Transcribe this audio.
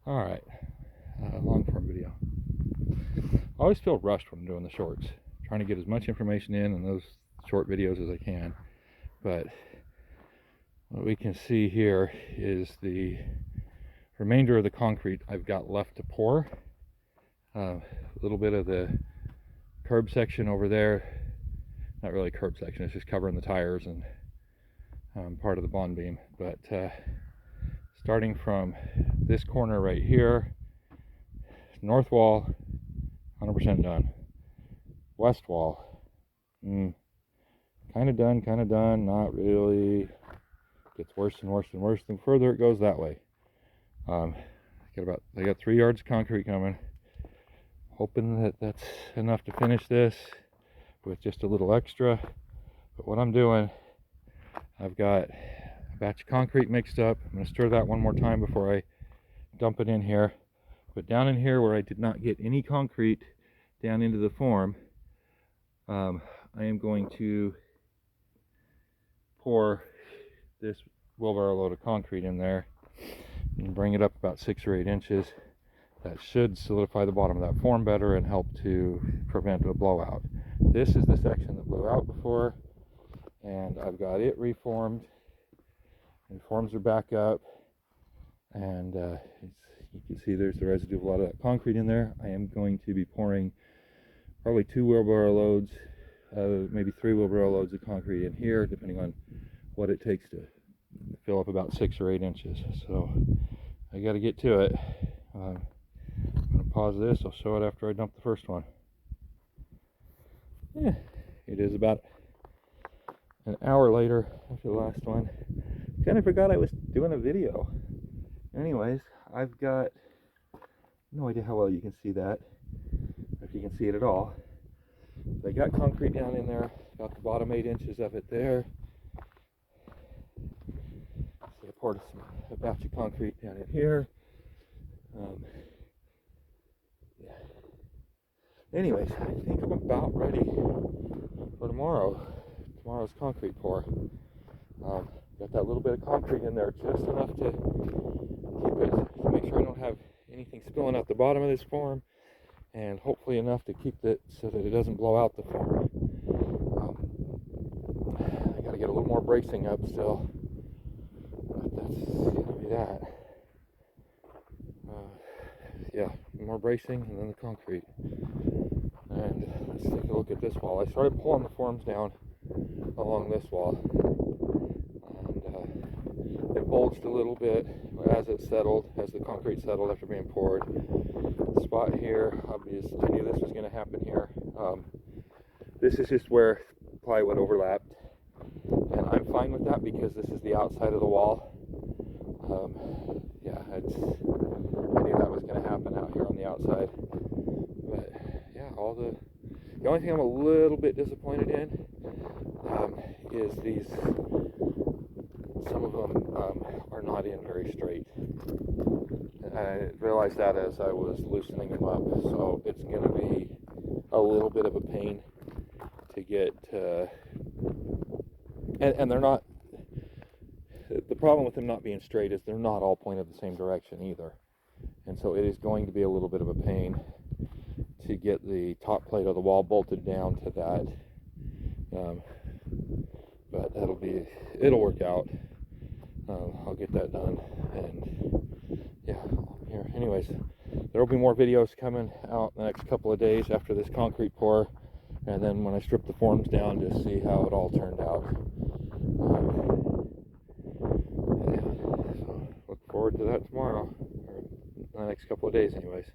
All right, long form video. I always feel rushed when I'm doing the shorts, trying to get as much information in those short videos as I can. But what we can see here is the remainder of the concrete I've got left to pour. A little bit of the curb section over there, not really curb section, it's just covering the tires and part of the bond beam. But starting from this corner right here, north wall 100% done. West wall kind of done, not really. Gets worse and worse and worse the further it goes that way. I got 3 yards of concrete coming, hoping that that's enough to finish this with just a little extra. But what I'm doing, I've got a batch of concrete mixed up. I'm going to stir that one more time before I dump it in here. But down in here where I did not get any concrete down into the form, I am going to pour this wheelbarrow load of concrete in there and bring it up about 6 or 8 inches. That should solidify the bottom of that form better and help to prevent a blowout. This is the section that blew out before, and I've got it reformed, and forms are back up, and you can see there's the residue of a lot of that concrete in there. I am going to be pouring probably 2 wheelbarrow loads, maybe 3 wheelbarrow loads of concrete in here, depending on what it takes to fill up about 6 or 8 inches. So I got to get to it. I'm going to pause this. I'll show it after I dump the first one. Yeah, it is about an hour later after the last one. Kind of forgot I was doing a video. Anyways, I've got no idea how well you can see that, if you can see it at all. I got concrete down in there, got the bottom 8 inches of it there. So I poured a batch of concrete down in here. Yeah. Anyways, I think I'm about ready for tomorrow's concrete pour. Got that little bit of concrete in there, just enough to make sure I don't have anything spilling out the bottom of this form, and hopefully enough to keep it so that it doesn't blow out the form. I got to get a little more bracing up still, but that's going to be that. Yeah, more bracing and then the concrete. And let's take a look at this wall. I started pulling the forms down along this wall, and it bulged a little bit as it settled, as the concrete settled after being poured. The spot here, obviously, I knew this was going to happen here. This is just where plywood overlapped, and I'm fine with that because this is the outside of the wall. Yeah, I knew that was going to happen out here on the outside. But yeah, the only thing I'm a little bit disappointed in is these. Some of them are not in very straight. I realized that as I was loosening them up, so it's going to be a little bit of a pain to get. And they're not. The problem with them not being straight is they're not all pointed the same direction either, and so it is going to be a little bit of a pain to get the top plate of the wall bolted down to that. But it'll work out. I'll get that done, and yeah, here. Anyways, there will be more videos coming out in the next couple of days after this concrete pour, and then when I strip the forms down to see how it all turned out. Yeah, so look forward to that tomorrow, or the next couple of days anyways.